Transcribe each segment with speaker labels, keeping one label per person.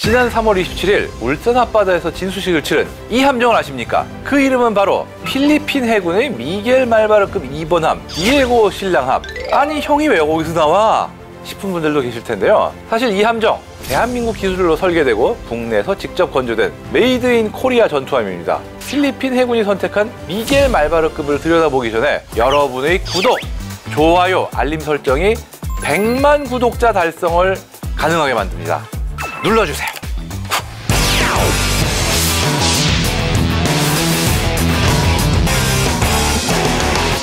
Speaker 1: 지난 3월 27일 울산 앞바다에서 진수식을 치른 이 함정을 아십니까? 그 이름은 바로 필리핀 해군의 미겔 말바르급 2번함 디에고 신랑함. 아니 형이 왜 거기서 나와? 싶은 분들도 계실 텐데요. 사실 이 함정 대한민국 기술로 설계되고 국내에서 직접 건조된 메이드 인 코리아 전투함입니다. 필리핀 해군이 선택한 미겔 말바르급을 들여다보기 전에 여러분의 구독, 좋아요, 알림 설정이 100만 구독자 달성을 가능하게 만듭니다. 눌러주세요.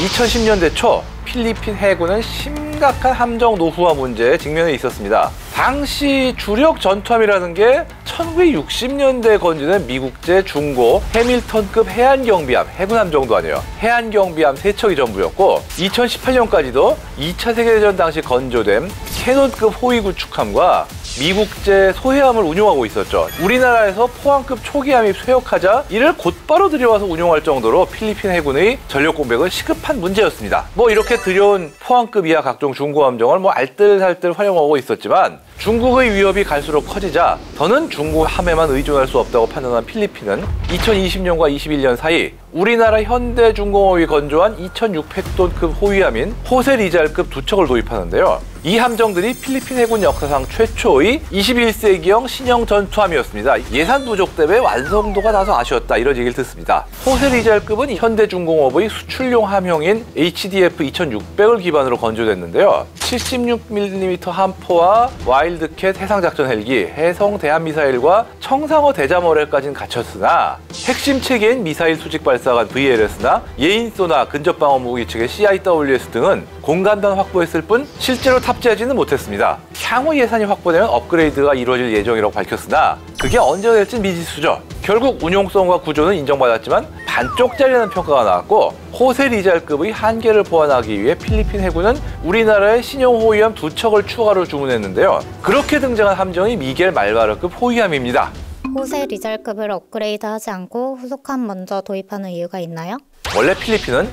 Speaker 1: 2010년대 초 필리핀 해군은 심각한 함정 노후화 문제에 직면해 있었습니다. 당시 주력 전투함이라는 게 1960년대에 건조된 미국제 중고 해밀턴급 해안경비함, 해군함 정도 아니에요. 해안경비함 3척이 전부였고 2018년까지도 2차 세계대전 당시 건조된 캐논급 호위 구축함과 미국제 소해함을 운용하고 있었죠. 우리나라에서 포항급 초기함이 쇠역하자 이를 곧바로 들여와서 운용할 정도로 필리핀 해군의 전력 공백은 시급한 문제였습니다. 이렇게 들여온 포항급 이하 각종 중고함정을 알뜰살뜰 활용하고 있었지만 중국의 위협이 갈수록 커지자 더는 중국 함에만 의존할 수 없다고 판단한 필리핀은 2020년과 21년 사이 우리나라 현대중공업이 건조한 2600톤급 호위함인 호세 리잘급 2척을 도입하는데요. 이 함정들이 필리핀 해군 역사상 최초의 21세기형 신형 전투함이었습니다. 예산 부족 때문에 완성도가 다소 아쉬웠다, 이런 얘기를 듣습니다. 호세 리잘급은 현대중공업의 수출용 함형인 HDF 2600을 기반으로 건조됐는데요. 76mm 함포와 와일드캣 해상작전 헬기, 해성 대한미사일과 청상어 대잠어뢰까지는 갖췄으나 핵심 체계인 미사일 수직 발사관 VLS나 예인소나 근접방어 무기 측의 CIWS 등은 공간단 확보했을 뿐 실제로 탑재하지는 못했습니다. 향후 예산이 확보되면 업그레이드가 이루어질 예정이라고 밝혔으나 그게 언제 될지는 미지수죠. 결국 운용성과 구조는 인정받았지만 반쪽짜리라는 평가가 나왔고 호세 리잘급의 한계를 보완하기 위해 필리핀 해군은 우리나라의 신형 호위함 2척을 추가로 주문했는데요. 그렇게 등장한 함정이 미겔 말바르급 호위함입니다.
Speaker 2: 호세 리잘급을 업그레이드하지 않고 후속함 먼저 도입하는 이유가 있나요?
Speaker 1: 원래 필리핀은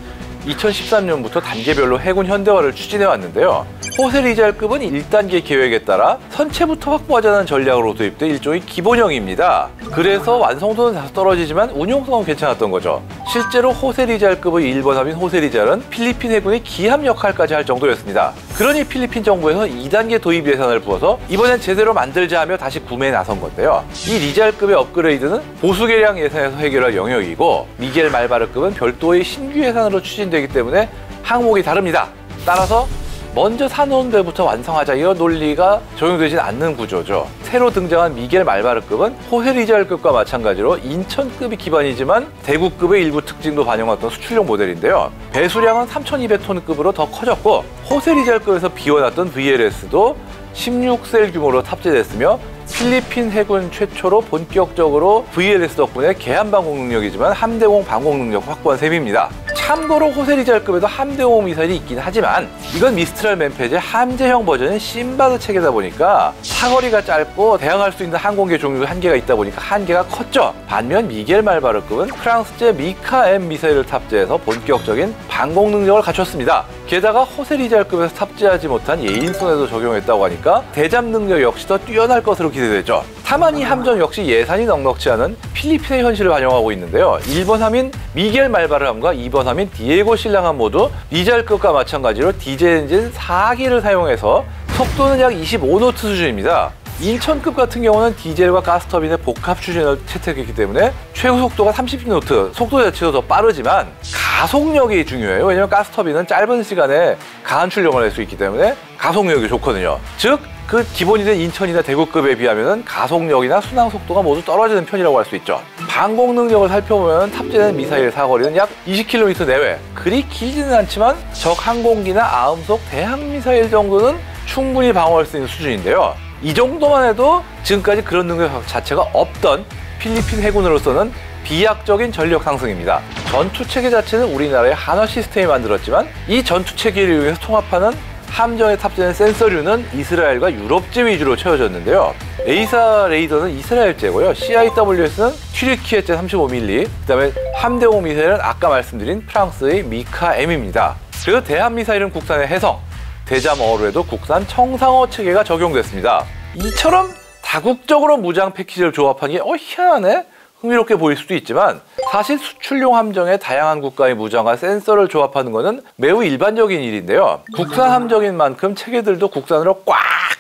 Speaker 1: 2013년부터 단계별로 해군 현대화를 추진해 왔는데요. 호세 리잘급은 1단계 계획에 따라 선체부터 확보하자는 전략으로 도입된 일종의 기본형입니다. 그래서 완성도는 다소 떨어지지만 운용성은 괜찮았던 거죠. 실제로 호세 리잘급의 1번함인 호세 리잘은 필리핀 해군의 기함 역할까지 할 정도였습니다. 그러니 필리핀 정부에서 2단계 도입 예산을 부어서 이번엔 제대로 만들자 하며 다시 구매에 나선 건데요. 이 리잘급의 업그레이드는 보수 개량 예산에서 해결할 영역이고 미겔 말바르급은 별도의 신규 예산으로 추진되기 때문에 항목이 다릅니다. 따라서 먼저 사놓은 데부터 완성하자, 이런 논리가 적용되진 않는 구조죠. 새로 등장한 미겔 말바르급은 호세 리잘급과 마찬가지로 인천급이 기반이지만 대구급의 일부 특징도 반영했던 수출용 모델인데요. 배수량은 3200톤급으로 더 커졌고 호세 리잘급에서 비워놨던 VLS도 16셀 규모로 탑재됐으며 필리핀 해군 최초로 본격적으로 VLS 덕분에 개함 방공 능력이지만 함대공 방공 능력 확보한 셈입니다. 참고로 호세 리잘급에도 함대공 미사일이 있긴 하지만 이건 미스트랄 맨페이지의 함재형 버전인 심바드 체계다 보니까 사거리가 짧고 대항할 수 있는 항공기 종류가 한계가 있다 보니까 한계가 컸죠. 반면 미겔 말바르급은 프랑스제 미카 M 미사일을 탑재해서 본격적인 방공 능력을 갖췄습니다. 게다가 호세 리잘급에서 탑재하지 못한 예인선에도 적용했다고 하니까 대잠 능력 역시 더 뛰어날 것으로 기대되죠. 다만 이 함정 역시 예산이 넉넉치 않은 필리핀의 현실을 반영하고 있는데요. 1번함인 미겔 말바르함과 2번함인 디에고 신랑함 모두 리잘급과 마찬가지로 디젤 엔진 4기를 사용해서 속도는 약 25노트 수준입니다. 인천급 같은 경우는 디젤과 가스터빈의 복합 추진을 채택했기 때문에 최고 속도가 30노트, 속도 자체도 더 빠르지만 가속력이 중요해요. 왜냐하면 가스터빈은 짧은 시간에 강한 출력을 낼 수 있기 때문에 가속력이 좋거든요. 즉, 그 기본이 된 인천이나 대구급에 비하면 가속력이나 순항 속도가 모두 떨어지는 편이라고 할 수 있죠. 방공 능력을 살펴보면 탑재된 미사일 사거리는 약 20km 내외. 그리 길지는 않지만 적 항공기나 아음속 대항 미사일 정도는 충분히 방어할 수 있는 수준인데요. 이 정도만 해도 지금까지 그런 능력 자체가 없던 필리핀 해군으로서는 비약적인 전력 상승입니다. 전투 체계 자체는 우리나라의 한화 시스템이 만들었지만 이 전투 체계를 이용해서 통합하는 함정에 탑재된 센서류는 이스라엘과 유럽제 위주로 채워졌는데요. A사 레이더는 이스라엘제고요. CIWS는 튀르키예제 35mm, 그다음에 함대공 미사일은 아까 말씀드린 프랑스의 미카 M입니다. 그리고 대함 미사일은 국산의 해성, 대잠 어뢰도 국산 청상어 체계가 적용됐습니다. 이처럼 다국적으로 무장 패키지를 조합한 게 희한하네? 흥미롭게 보일 수도 있지만 사실 수출용 함정에 다양한 국가의 무장과 센서를 조합하는 것은 매우 일반적인 일인데요. 국산 함정인 만큼 체계들도 국산으로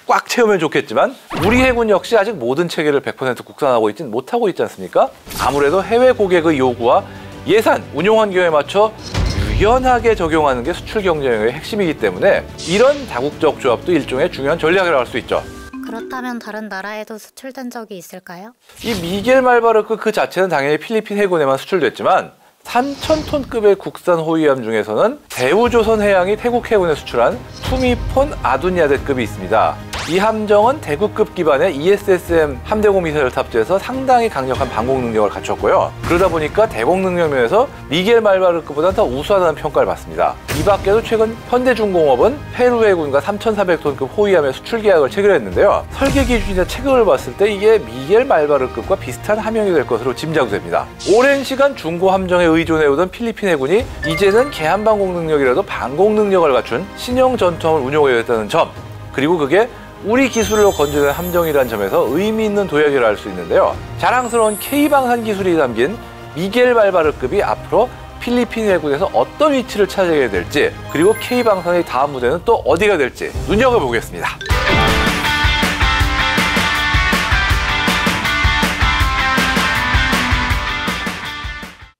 Speaker 1: 꽉꽉 채우면 좋겠지만 우리 해군 역시 아직 모든 체계를 100% 국산화하고 있진 못하고 있지 않습니까? 아무래도 해외 고객의 요구와 예산, 운용 환경에 맞춰 유연하게 적용하는 게 수출 경쟁의 핵심이기 때문에 이런 다국적 조합도 일종의 중요한 전략이라고 할 수 있죠.
Speaker 2: 그렇다면 다른 나라에도 수출된 적이 있을까요?
Speaker 1: 이 미겔 말바르크 그 자체는 당연히 필리핀 해군에만 수출됐지만 3,000톤급의 국산 호위함 중에서는 대우조선해양이 태국 해군에 수출한 투미폰 아두냐데급이 있습니다. 이 함정은 대구급 기반의 ESSM 함대공 미사일을 탑재해서 상당히 강력한 방공 능력을 갖췄고요. 그러다 보니까 대공 능력 면에서 미겔 말바르크보다 더 우수하다는 평가를 받습니다. 이 밖에도 최근 현대중공업은 페루 해군과 3,400톤급 호위함의 수출 계약을 체결했는데요. 설계 기준이나 체급을 봤을 때 이게 미겔 말바르크급과 비슷한 함형이 될 것으로 짐작됩니다. 오랜 시간 중고 함정에 의존해오던 필리핀 해군이 이제는 개함방공 능력이라도 방공 능력을 갖춘 신형 전투함을 운용하겠다는 점, 그리고 그게 우리 기술로 건조된 함정이라는 점에서 의미 있는 도약이라 할 수 있는데요. 자랑스러운 K방산 기술이 담긴 미겔 말바르급이 앞으로 필리핀 해군에서 어떤 위치를 차지하게 될지, 그리고 K방산의 다음 무대는 또 어디가 될지 눈여겨보겠습니다.